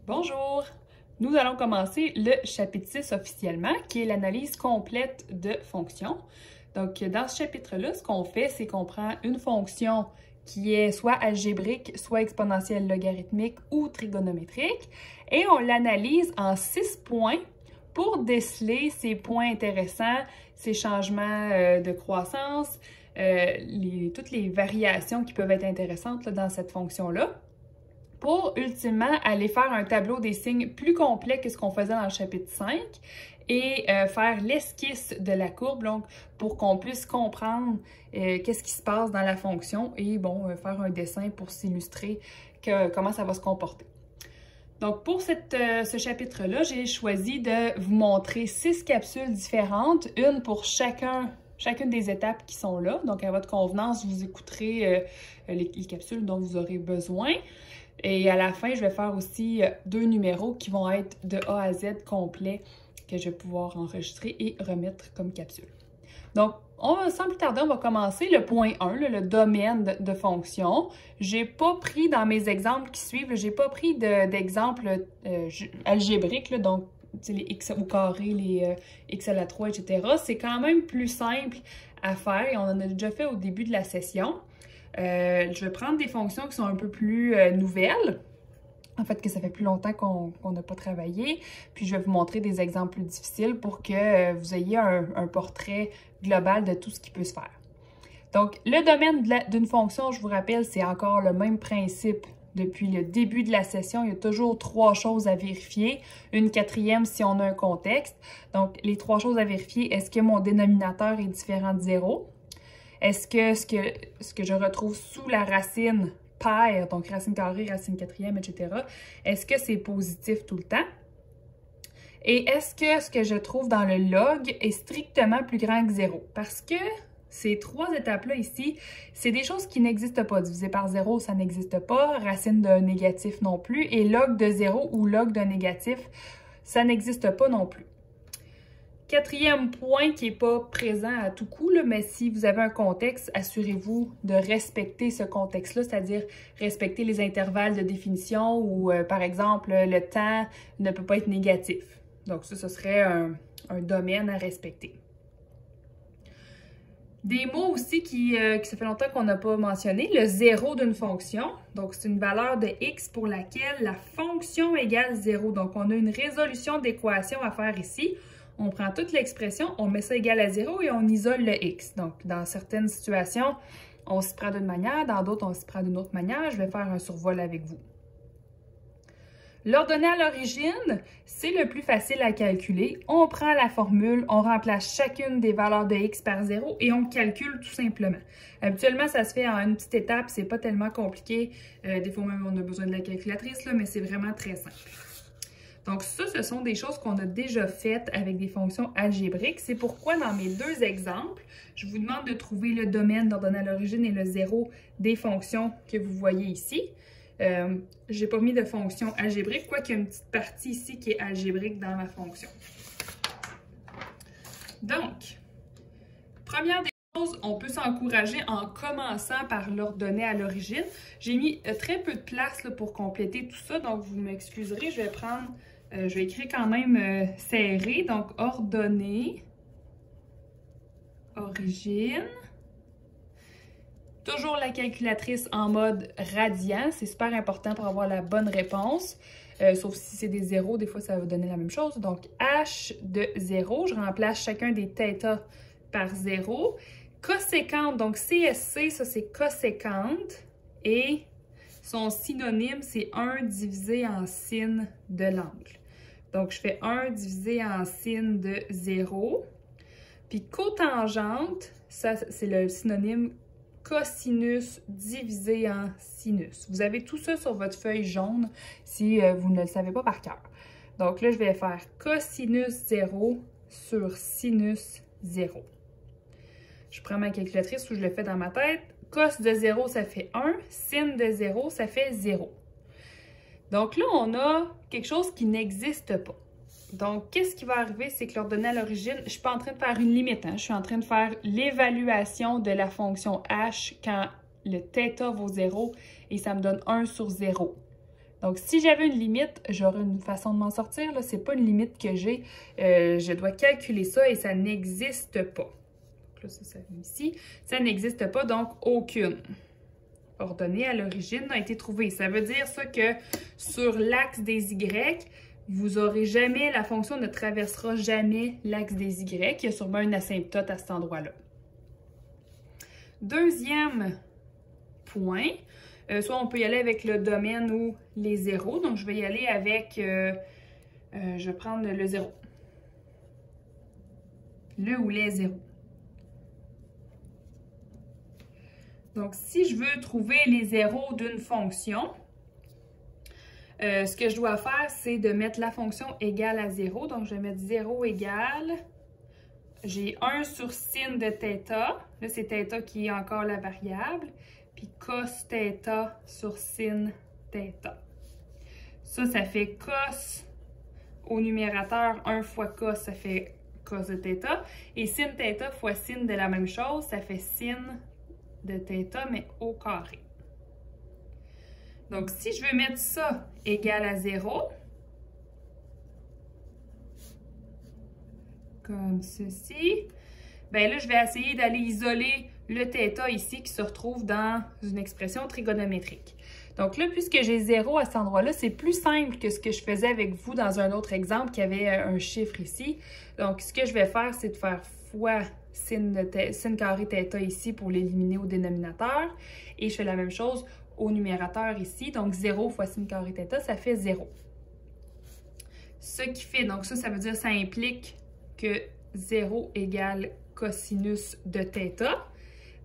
Bonjour! Nous allons commencer le chapitre 6 officiellement, qui est l'analyse complète de fonctions. Donc, dans ce chapitre-là, ce qu'on fait, c'est qu'on prend une fonction qui est soit algébrique, soit exponentielle logarithmique ou trigonométrique, et on l'analyse en 6 points pour déceler ces points intéressants, ces changements de croissance, toutes les variations qui peuvent être intéressantes là, dans cette fonction-là, pour ultimement aller faire un tableau des signes plus complet que ce qu'on faisait dans le chapitre 5 et faire l'esquisse de la courbe, donc pour qu'on puisse comprendre qu'est-ce qui se passe dans la fonction et bon, faire un dessin pour s'illustrer comment ça va se comporter. Donc pour ce chapitre-là, j'ai choisi de vous montrer 6 capsules différentes, une pour chacune des étapes qui sont là. Donc à votre convenance, vous écouterez les capsules dont vous aurez besoin. Et à la fin, je vais faire aussi 2 numéros qui vont être de A à Z complets que je vais pouvoir enregistrer et remettre comme capsule. Donc, sans plus tarder, on va commencer le point 1, le domaine de fonction. J'ai pas pris dans mes exemples qui suivent, j'ai pas pris d'exemples algébriques, donc les x au carré, les x à la 3, etc. C'est quand même plus simple à faire et on en a déjà fait au début de la session. Je vais prendre des fonctions qui sont un peu plus nouvelles, en fait que ça fait plus longtemps qu'on n'a pas travaillé, puis je vais vous montrer des exemples plus difficiles pour que vous ayez un portrait global de tout ce qui peut se faire. Donc, le domaine d'une fonction, je vous rappelle, c'est encore le même principe depuis le début de la session. Il y a toujours 3 choses à vérifier, une 4e si on a un contexte. Donc, les 3 choses à vérifier, est-ce que mon dénominateur est différent de 0? Est-ce que ce que je retrouve sous la racine paire, donc racine carrée, racine 4e, etc., est-ce que c'est positif tout le temps? Et est-ce que ce que je trouve dans le log est strictement plus grand que 0? Parce que ces 3 étapes-là ici, c'est des choses qui n'existent pas. Divisé par 0, ça n'existe pas. Racine d'un négatif non plus. Et log de 0 ou log d'un négatif, ça n'existe pas non plus. 4e point qui n'est pas présent à tout coup, là, mais si vous avez un contexte, assurez-vous de respecter ce contexte-là, c'est-à-dire respecter les intervalles de définition ou, par exemple, le temps ne peut pas être négatif. Donc ça, ce serait un domaine à respecter. Des mots aussi qui ça fait longtemps qu'on n'a pas mentionné, le 0 d'une fonction. Donc c'est une valeur de x pour laquelle la fonction égale 0. Donc on a une résolution d'équation à faire ici. On prend toute l'expression, on met ça égal à 0 et on isole le x. Donc, dans certaines situations, on s'y prend d'une manière, dans d'autres, on s'y prend d'une autre manière. Je vais faire un survol avec vous. L'ordonnée à l'origine, c'est le plus facile à calculer. On prend la formule, on remplace chacune des valeurs de x par 0 et on calcule tout simplement. Habituellement, ça se fait en une petite étape, c'est pas tellement compliqué. Des fois même, on a besoin de la calculatrice, là, mais c'est vraiment très simple. Donc ça, ce sont des choses qu'on a déjà faites avec des fonctions algébriques. C'est pourquoi dans mes 2 exemples, je vous demande de trouver le domaine d'ordonnée à l'origine et le 0 des fonctions que vous voyez ici. Je n'ai pas mis de fonction algébrique, quoiqu'il y a une petite partie ici qui est algébrique dans ma fonction. Donc, première des choses, on peut s'encourager en commençant par l'ordonnée à l'origine. J'ai mis très peu de place là, pour compléter tout ça, donc vous m'excuserez, je vais écrire quand même serré, donc ordonnée, origine. Toujours la calculatrice en mode radian, c'est super important pour avoir la bonne réponse, sauf si c'est des zéros, des fois ça va donner la même chose. Donc h de 0, je remplace chacun des θ par 0. Coséquente, donc CSC, ça c'est coséquente, et son synonyme, c'est 1 divisé en sin de l'angle. Donc, je fais 1 divisé en sin de 0. Puis cotangente, ça, c'est le synonyme cosinus divisé en sinus. Vous avez tout ça sur votre feuille jaune si vous ne le savez pas par cœur. Donc là, je vais faire cosinus 0 sur sinus 0. Je prends ma calculatrice ou je le fais dans ma tête. Cos de 0, ça fait 1. Sin de 0, ça fait 0. Donc là, on a quelque chose qui n'existe pas. Donc, qu'est-ce qui va arriver? C'est que l'ordonnée à l'origine, je ne suis pas en train de faire une limite. Je suis en train de faire l'évaluation de la fonction h quand le θ vaut 0 et ça me donne 1 sur 0. Donc, si j'avais une limite, j'aurais une façon de m'en sortir. Là, c'est pas une limite que j'ai. Je dois calculer ça et ça n'existe pas. Donc là, ça vient ici. Ça n'existe pas, donc aucune ordonnée à l'origine n'a été trouvée. Ça veut dire ça que sur l'axe des Y, vous aurez jamais, la fonction ne traversera jamais l'axe des Y. Il y a sûrement une asymptote à cet endroit-là. Deuxième point, soit on peut y aller avec le domaine ou les zéros. Donc, je vais y aller avec, je vais prendre le zéro. Le ou les zéros. Donc, si je veux trouver les zéros d'une fonction, ce que je dois faire, c'est de mettre la fonction égale à 0. Donc, je vais mettre 0 égale, j'ai 1 sur sin de θ. Là, c'est θ qui est encore la variable. Puis cos θ sur sin θ. Ça fait cos au numérateur, 1 fois cos, ça fait cos de θ. Et sin θ fois sin de la même chose, ça fait sin de θ, mais au carré. Donc, si je veux mettre ça égal à 0, comme ceci, bien là, je vais essayer d'aller isoler le θ ici qui se retrouve dans une expression trigonométrique. Donc là, puisque j'ai 0 à cet endroit-là, c'est plus simple que ce que je faisais avec vous dans un autre exemple qui avait un chiffre ici. Donc, ce que je vais faire, c'est de faire fois sin carré θ ici pour l'éliminer au dénominateur. Et je fais la même chose au numérateur ici. Donc, 0 fois sin carré θ, ça fait 0. Ce qui fait, donc ça veut dire, ça implique que 0 égale cosinus de θ.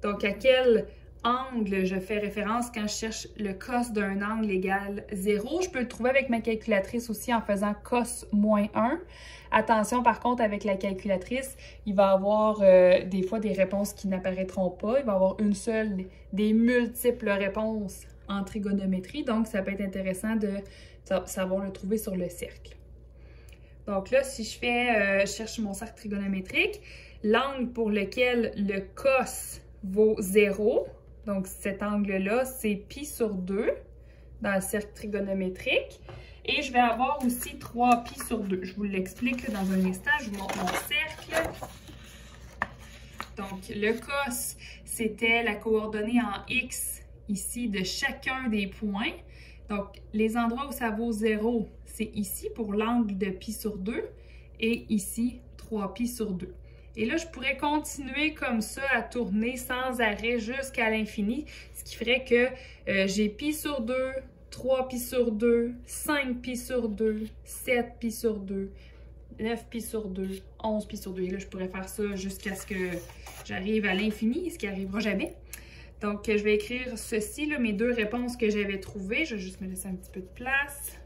Donc, à quel angle je fais référence quand je cherche le cos d'un angle égal 0? Je peux le trouver avec ma calculatrice aussi en faisant cos moins 1. Attention, par contre, avec la calculatrice, il va y avoir des fois des réponses qui n'apparaîtront pas. Il va y avoir une seule, des multiples réponses en trigonométrie. Donc, ça peut être intéressant de savoir le trouver sur le cercle. Donc là, si je cherche mon cercle trigonométrique, l'angle pour lequel le cos vaut 0, donc cet angle-là, c'est pi sur 2 dans le cercle trigonométrique. Et je vais avoir aussi 3 pi sur 2. Je vous l'explique dans un instant. Je vous montre mon cercle. Donc, le cos, c'était la coordonnée en x ici de chacun des points. Donc, les endroits où ça vaut 0, c'est ici pour l'angle de pi sur 2 et ici 3 pi sur 2. Et là, je pourrais continuer comme ça à tourner sans arrêt jusqu'à l'infini, ce qui ferait que j'ai pi sur 2, 3 pi sur 2, 5 pi sur 2, 7 pi sur 2, 9 pi sur 2, 11 pi sur 2. Et là, je pourrais faire ça jusqu'à ce que j'arrive à l'infini, ce qui n'arrivera jamais. Donc, je vais écrire ceci, là, mes deux réponses que j'avais trouvées. Je vais juste me laisser un petit peu de place.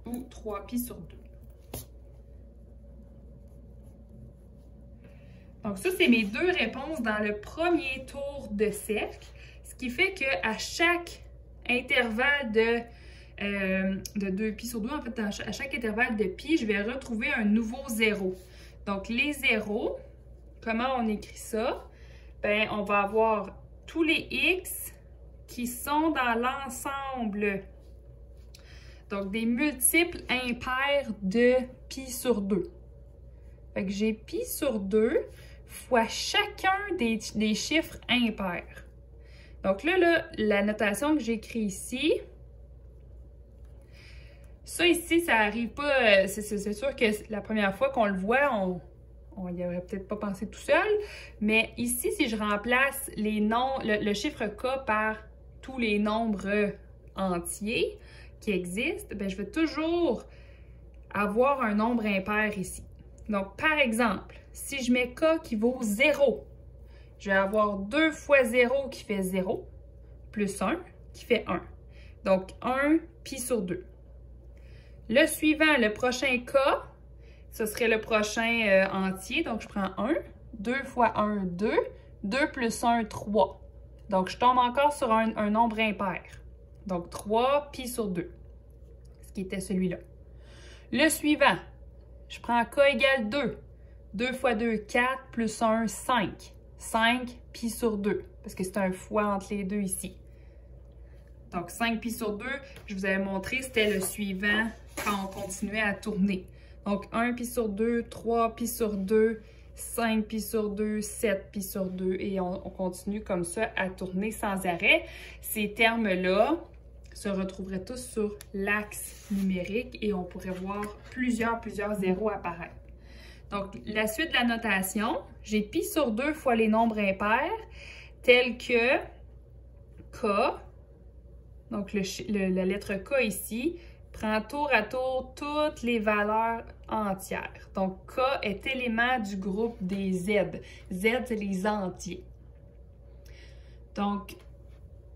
Ou 3 pi sur 2. Donc, ça, c'est mes deux réponses dans le premier tour de cercle. Ce qui fait qu'à chaque intervalle de 2 pi sur 2, en fait, à chaque intervalle de pi, je vais retrouver un nouveau 0. Donc, les zéros, comment on écrit ça? Bien, on va avoir tous les x qui sont dans l'ensemble. Donc, des multiples impairs de pi sur 2. Fait que j'ai pi sur 2 fois chacun des chiffres impairs. Donc là, la notation que j'écris ici, ça ici, ça n'arrive pas, c'est sûr que la première fois qu'on le voit, on n'y aurait peut-être pas pensé tout seul, mais ici, si je remplace les noms, le chiffre k par tous les nombres entiers qui existent, bien, je vais toujours avoir un nombre impair ici. Donc, par exemple, si je mets k qui vaut 0, je vais avoir 2 fois 0 qui fait 0, plus 1 qui fait 1. Donc, 1 pi sur 2. Le suivant, le prochain k, ce serait le prochain entier. Donc, je prends 1. 2 fois 1, 2. 2 plus 1, 3. Donc, je tombe encore sur un nombre impair. Donc, 3 pi sur 2. Ce qui était celui-là. Le suivant, je prends k égale 2. 2 fois 2, 4, plus 1, 5. 5 pi sur 2, parce que c'est un fois entre les deux ici. Donc 5 pi sur 2, je vous avais montré, c'était le suivant quand on continuait à tourner. Donc 1 pi sur 2, 3 pi sur 2, 5 pi sur 2, 7 pi sur 2 et on continue comme ça à tourner sans arrêt. Ces termes-là se retrouveraient tous sur l'axe numérique et on pourrait voir plusieurs zéros apparaître. Donc, la suite de la notation, j'ai pi sur 2 fois les nombres impairs tels que K, donc la lettre K ici, prend tour à tour toutes les valeurs entières. Donc, K est élément du groupe des Z. Z, c'est les entiers. Donc,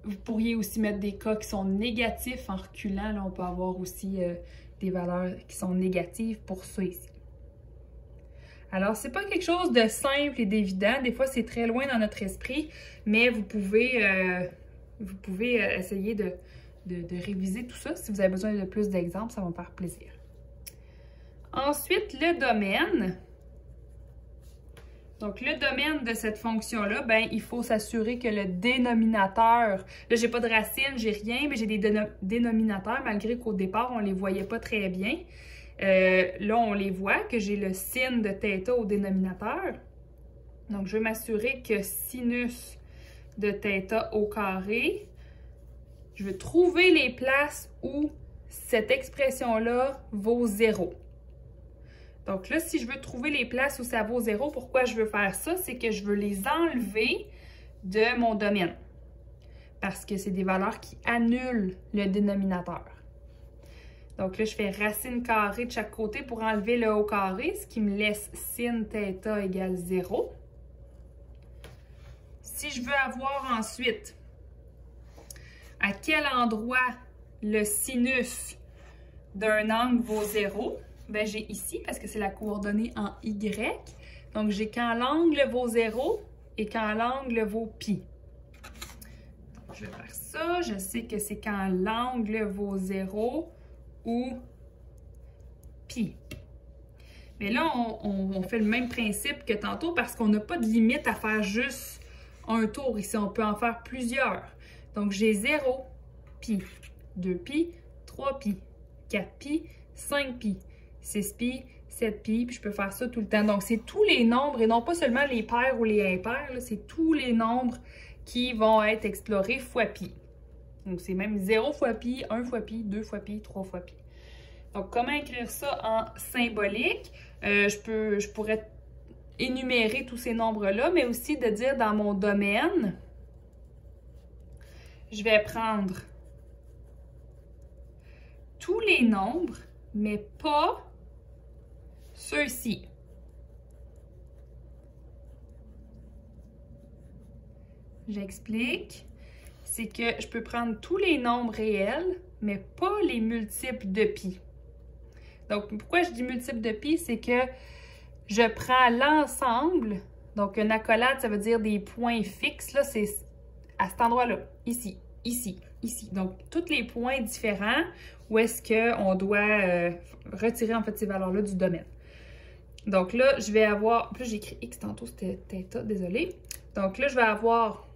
vous pourriez aussi mettre des K qui sont négatifs en reculant. Là, on peut avoir aussi des valeurs qui sont négatives pour ça ici. Alors, c'est pas quelque chose de simple et d'évident. Des fois, c'est très loin dans notre esprit, mais vous pouvez essayer de réviser tout ça. Si vous avez besoin de plus d'exemples, ça va me faire plaisir. Ensuite, le domaine. Donc, le domaine de cette fonction-là, ben, il faut s'assurer que le dénominateur, là, j'ai pas de racine, j'ai rien, mais j'ai des dénominateurs, malgré qu'au départ, on les voyait pas très bien. Là, on les voit, que j'ai le sin de θ au dénominateur. Donc, je vais m'assurer que sinus de θ au carré, je vais trouver les places où cette expression-là vaut 0. Donc là, si je veux trouver les places où ça vaut 0, pourquoi je veux faire ça? C'est que je veux les enlever de mon domaine. Parce que c'est des valeurs qui annulent le dénominateur. Donc là, je fais racine carrée de chaque côté pour enlever le haut carré, ce qui me laisse sin θ égale 0. Si je veux avoir ensuite à quel endroit le sinus d'un angle vaut 0, ben j'ai ici, parce que c'est la coordonnée en Y. Donc, j'ai quand l'angle vaut 0 et quand l'angle vaut pi. Donc, je vais faire ça. Je sais que c'est quand l'angle vaut 0 ou pi. Mais là, on fait le même principe que tantôt parce qu'on n'a pas de limite à faire juste un tour. Ici, on peut en faire plusieurs. Donc, j'ai 0, pi, 2 pi, 3 pi, 4 pi, 5 pi, 6 pi, 7 pi, puis je peux faire ça tout le temps. Donc, c'est tous les nombres et non pas seulement les pairs ou les impairs, c'est tous les nombres qui vont être explorés fois pi. Donc, c'est même 0 fois pi, 1 fois pi, 2 fois pi, 3 fois pi. Donc, comment écrire ça en symbolique? Je pourrais énumérer tous ces nombres-là, mais aussi de dire dans mon domaine, je vais prendre tous les nombres, mais pas ceux-ci. J'explique. C'est que je peux prendre tous les nombres réels, mais pas les multiples de pi. Donc, pourquoi je dis multiples de pi? C'est que je prends l'ensemble. Donc, une accolade, ça veut dire des points fixes. Là, c'est à cet endroit-là. Ici, ici, ici. Donc, tous les points différents où est-ce qu'on doit retirer, en fait, ces valeurs-là du domaine. Donc là, je vais avoir... Plus j'ai écrit X tantôt, c'était θ, désolé. Donc là, je vais avoir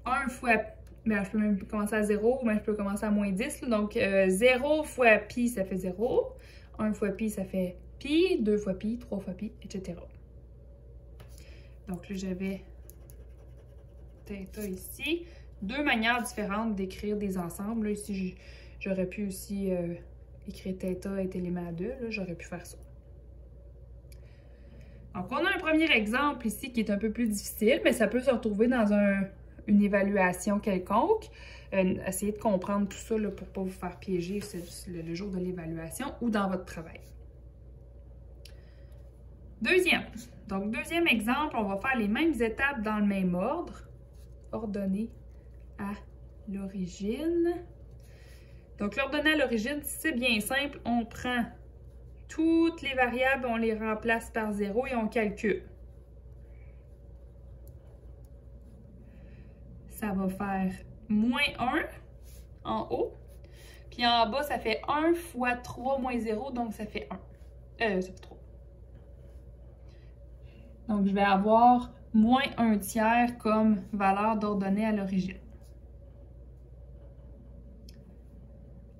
1 fois... Ben, je peux même commencer à 0, mais je peux commencer à moins 10. Là. Donc, 0 fois pi, ça fait 0. 1 fois pi, ça fait pi. 2 fois pi, 3 fois pi, etc. Donc là, j'avais θ ici. Deux manières différentes d'écrire des ensembles. Là, ici, j'aurais pu aussi écrire θ est élément à 2. J'aurais pu faire ça. Donc, on a un premier exemple ici qui est un peu plus difficile, mais ça peut se retrouver dans une évaluation quelconque. Essayez de comprendre tout ça là, pour ne pas vous faire piéger le jour de l'évaluation ou dans votre travail. Deuxième. Donc, deuxième exemple, on va faire les mêmes étapes dans le même ordre. Ordonner à l'origine. Donc, l'ordonnée à l'origine, c'est bien simple. On prend toutes les variables, on les remplace par 0 et on calcule. Ça va faire moins 1 en haut. Puis en bas, ça fait 1 fois 3 moins 0, donc ça fait 1. Ça fait 3. Donc, je vais avoir moins 1 tiers comme valeur d'ordonnée à l'origine.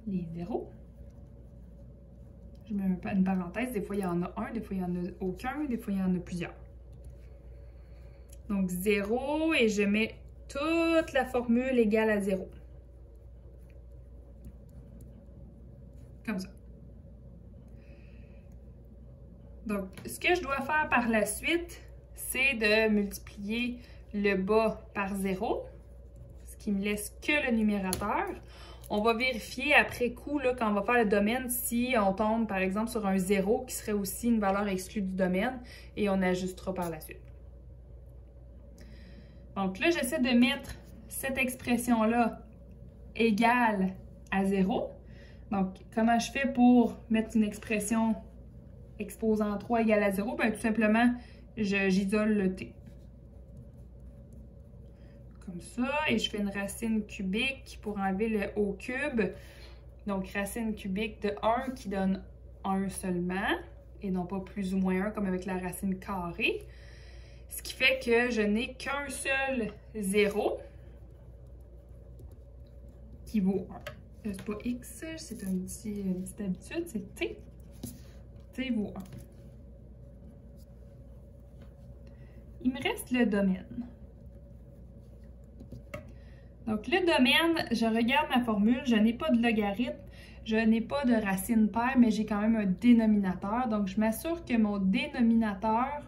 les zéros. Je mets une parenthèse, des fois il y en a un, des fois il n'y en a aucun, des fois il y en a plusieurs. Donc 0 et je mets toute la formule égale à 0. Comme ça. Donc, ce que je dois faire par la suite, c'est de multiplier le bas par 0, ce qui me laisse que le numérateur. On va vérifier après coup, là, quand on va faire le domaine, si on tombe par exemple sur un 0 qui serait aussi une valeur exclue du domaine et on ajustera par la suite. Donc là, j'essaie de mettre cette expression-là égale à 0. Donc, comment je fais pour mettre une expression exposant 3 égale à 0? Bien, tout simplement, j'isole le t. Comme ça, et je fais une racine cubique pour enlever le au cube. Donc, racine cubique de 1 qui donne 1 seulement, et non pas plus ou moins 1 comme avec la racine carrée. Ce qui fait que je n'ai qu'un seul 0 qui vaut 1. C'est pas x, c'est une petite habitude, c'est t. T vaut 1. Il me reste le domaine. Donc, le domaine, je regarde ma formule, je n'ai pas de logarithme, je n'ai pas de racine paire, mais j'ai quand même un dénominateur. Donc, je m'assure que mon dénominateur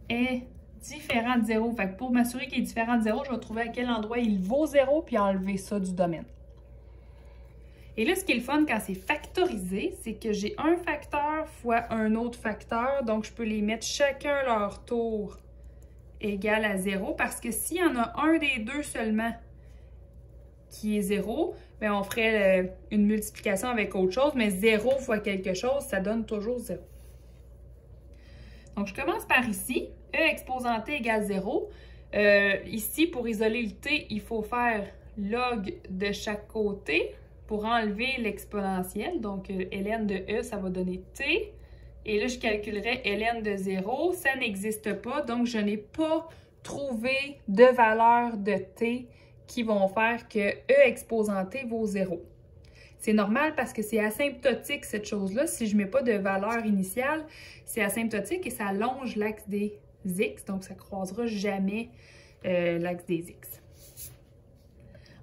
est différent de 0. Fait que pour m'assurer qu'il est différent de 0, je vais trouver à quel endroit il vaut 0 puis enlever ça du domaine. Et là, ce qui est le fun quand c'est factorisé, c'est que j'ai un facteur fois un autre facteur. Donc, je peux les mettre chacun leur tour égal à 0. Parce que s'il y en a un des deux seulement qui est 0, bien, on ferait une multiplication avec autre chose. Mais 0 fois quelque chose, ça donne toujours 0. Donc, je commence par ici. E exposant t égale 0. Ici, pour isoler le t, il faut faire log de chaque côté pour enlever l'exponentielle. Donc, ln de e, ça va donner t. Et là, je calculerai ln de 0. Ça n'existe pas, donc je n'ai pas trouvé de valeur de t qui vont faire que e exposant t vaut 0. C'est normal parce que c'est asymptotique, cette chose-là. Si je ne mets pas de valeur initiale, c'est asymptotique et ça longe l'axe des x, donc ça ne croisera jamais l'axe des x.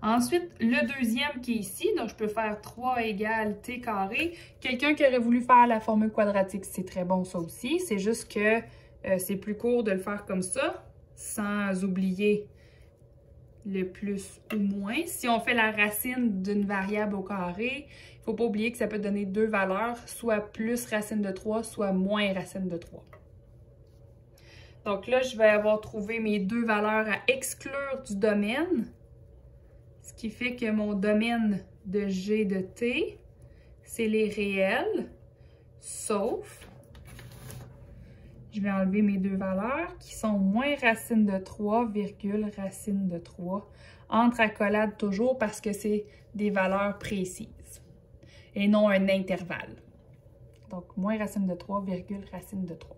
Ensuite, le deuxième qui est ici, donc je peux faire 3 égale t carré. Quelqu'un qui aurait voulu faire la formule quadratique, c'est très bon ça aussi. C'est juste que c'est plus court de le faire comme ça, sans oublier le plus ou moins. Si on fait la racine d'une variable au carré, il ne faut pas oublier que ça peut donner deux valeurs, soit plus racine de 3, soit moins racine de 3. Donc là, je vais avoir trouvé mes deux valeurs à exclure du domaine, ce qui fait que mon domaine de g de t, c'est les réels, sauf, je vais enlever mes deux valeurs qui sont moins racine de 3, virgule racine de 3, entre accolades toujours parce que c'est des valeurs précises et non un intervalle. Donc, moins racine de 3, virgule racine de 3.